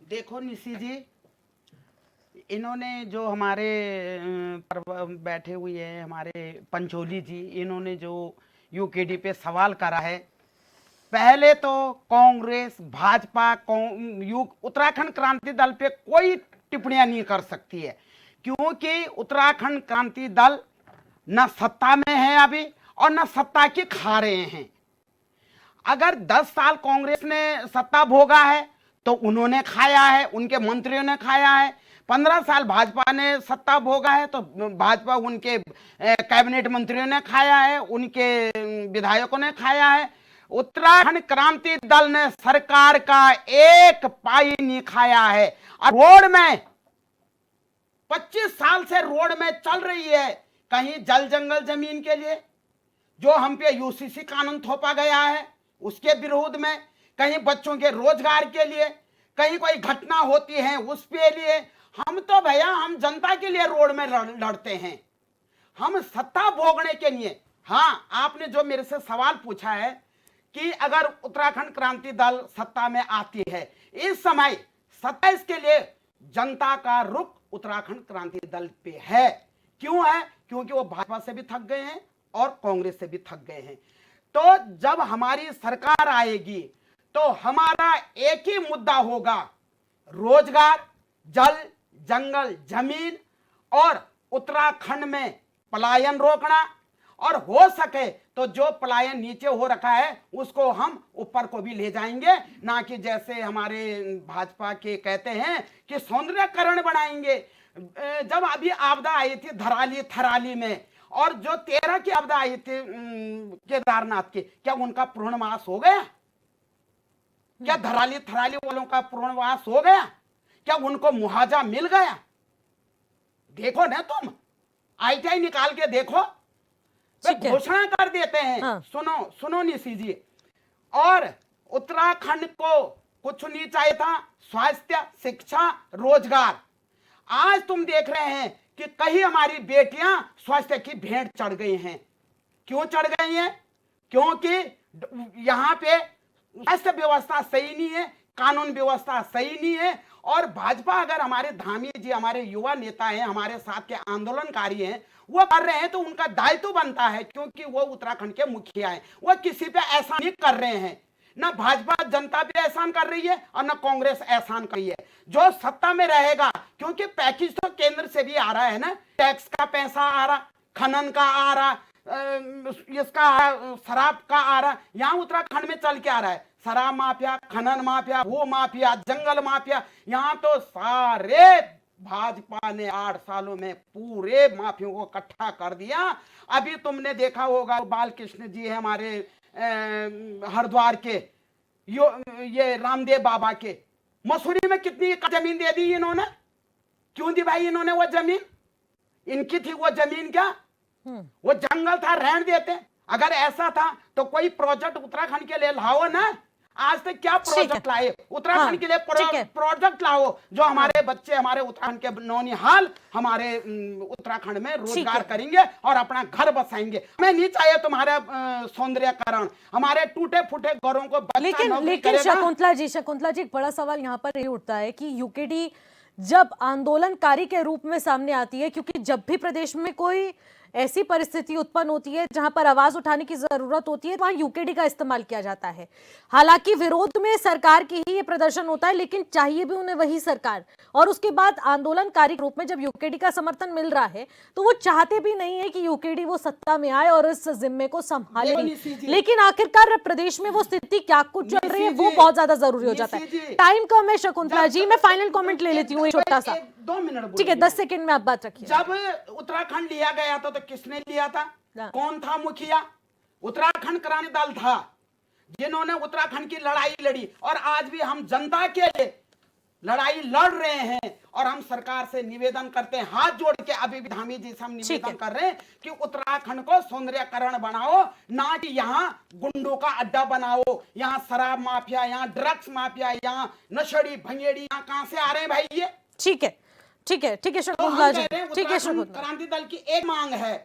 देखो निशी जी, इन्होंने जो हमारे बैठे हुए हैं हमारे पंचोली जी, इन्होंने जो यूकेडी पे सवाल करा है, पहले तो कांग्रेस, भाजपा, उत्तराखंड क्रांति दल पे कोई टिप्पणियां नहीं कर सकती है, क्योंकि उत्तराखंड क्रांति दल न सत्ता में है अभी और न सत्ता की खा रहे हैं। अगर 10 साल कांग्रेस ने सत्ता भोगा है तो उन्होंने खाया है, उनके मंत्रियों ने खाया है। 15 साल भाजपा ने सत्ता भोगा है तो भाजपा, उनके कैबिनेट मंत्रियों ने खाया है, उनके विधायकों ने खाया है। उत्तराखंड क्रांति दल ने सरकार का एक पाई नहीं खाया है। और रोड में 25 साल से रोड में चल रही है, कहीं जल जंगल जमीन के लिए जो हम पे यूसीसी कानून थोपा गया है उसके विरोध में, कहीं बच्चों के रोजगार के लिए, कहीं कोई घटना होती है उसके लिए। हम तो भैया, हम जनता के लिए रोड में लड़ते हैं, हम सत्ता भोगने के लिए। हाँ, आपने जो मेरे से सवाल पूछा है कि अगर उत्तराखंड क्रांति दल सत्ता में आती है, इस समय 27 के लिए जनता का रुख उत्तराखंड क्रांति दल पे है। क्यों है? क्योंकि वो भाजपा से भी थक गए हैं और कांग्रेस से भी थक गए हैं। तो जब हमारी सरकार आएगी तो हमारा एक ही मुद्दा होगा, रोजगार, जल जंगल जमीन और उत्तराखंड में पलायन रोकना, और हो सके तो जो पलायन नीचे हो रखा है उसको हम ऊपर को भी ले जाएंगे, ना कि जैसे हमारे भाजपा के कहते हैं कि सौंदर्यकरण बनाएंगे। जब अभी आपदा आई थी धराली थराली में, और जो 13 की आपदा आई थी केदारनाथ की, क्या उनका पूर्णमास हो गया? क्या धराली थराली वालों का पुनर्वास हो गया? क्या उनको मुआवजा मिल गया? देखो ना, तुम आईटीआई निकाल के देखो, वे ठीक है। घोषणा कर देते हैं। हाँ। सुनो सुनो निशी जी, और उत्तराखंड को कुछ नहीं चाहिए था, स्वास्थ्य, शिक्षा, रोजगार। आज तुम देख रहे हैं कि कहीं हमारी बेटियां स्वास्थ्य की भेंट चढ़ गई हैं। क्यों चढ़ गई हैं? क्योंकि यहाँ पे स्वास्थ्य व्यवस्था सही नहीं है, कानून व्यवस्था सही नहीं है। और भाजपा, अगर हमारे धामी जी, हमारे युवा नेता हैं, हमारे साथ के आंदोलनकारी हैं, वो कर रहे हैं तो उनका दायित्व बनता है, क्योंकि वो उत्तराखंड के मुखिया हैं। वो किसी पे एहसान नहीं कर रहे हैं, ना भाजपा जनता पे एहसान कर रही है और ना कांग्रेस एहसान कर रही है। जो सत्ता में रहेगा, क्योंकि पैकेज तो केंद्र से भी आ रहा है ना, टैक्स का पैसा आ रहा, खनन का आ रहा, इसका शराब का आ रहा। यहाँ उत्तराखंड में चल के आ रहा है शराब माफिया, खनन माफिया, वो माफिया, जंगल माफिया। यहाँ तो सारे भाजपा ने 8 सालों में पूरे माफियों को इकट्ठा कर दिया। अभी तुमने देखा होगा, बालकृष्ण जी है हमारे हरिद्वार के, ये रामदेव बाबा के, मसूरी में कितनी जमीन दे दी इन्होंने? क्यों दी भाई इन्होंने वो जमीन? इनकी थी वो जमीन क्या? वो जंगल था, रहने देते। अगर ऐसा था तो कोई प्रोजेक्ट उत्तराखंड के लिए लाओ ना। आज तक क्या प्रोजेक्ट लाए उत्तराखंड हाँ, के लिए? ठीक है। प्रोजेक्ट लाओ जो हमारे बच्चे, हमारे उत्तराखंड के नौनिहाल, हमारे उत्तराखंड में रोजगार करेंगे और अपना घर बसाएंगे। हमें नहीं चाहिए तुम्हारा सौंदर्यकरण, हमारे टूटे फूटे घरों को बच्चा लेकिन नौकरी करेगा। शकुंतला जी, एक बड़ा सवाल यहाँ पर ये उठता है कि यूकेडी जब आंदोलनकारी के रूप में सामने आती है, क्योंकि जब भी प्रदेश में कोई ऐसी परिस्थिति उत्पन्न होती है जहां पर आवाज उठाने की जरूरत होती है, वहां यूकेडी का इस्तेमाल किया जाता है। हालांकि विरोध में सरकार की ही ये प्रदर्शन होता है, लेकिन चाहिए भी उन्हें वही सरकार। और उसके बाद आंदोलनकारी के रूप में जब यूकेडी का समर्थन मिल रहा है, तो वो चाहते भी नहीं है कि यूकेडी वो सत्ता में आए और इस जिम्मे को संभाले। लेकिन आखिरकार प्रदेश में वो स्थिति क्या कुछ चल रही है, वो बहुत ज्यादा जरूरी हो जाता है। टाइम कम है शकुंतला जी, मैं फाइनल कमेंट ले लेती हूँ छोटा सा। 2 मिनट ठीक है, 10 सेकंड में आप बात रखिए। जब उत्तराखंड लिया गया था तो किसने लिया था? कौन था मुखिया? उत्तराखंड क्रांति दल था, जिन्होंने उत्तराखंड की लड़ाई लड़ी। और आज भी हम जनता के लिए लड़ाई लड़ रहे हैं और हम सरकार से निवेदन करते हैं, हाथ जोड़ के अभी भी धामी जी से हम निवेदन कर रहे हैं कि उत्तराखंड को सौंदर्यकरण बनाओ, ना कि यहाँ गुंडों का अड्डा बनाओ। यहाँ शराब माफिया, यहाँ ड्रग्स माफिया, यहाँ नशेड़ी भंगेड़ी, यहाँ कहां से आ रहे हैं भाई ये? ठीक है, ठीक है, ठीक है तो हम शकुंतला जी, कह रहे हैं ठीक है उत्तराखंड शकुंतला। क्रांति दल की एक मांग है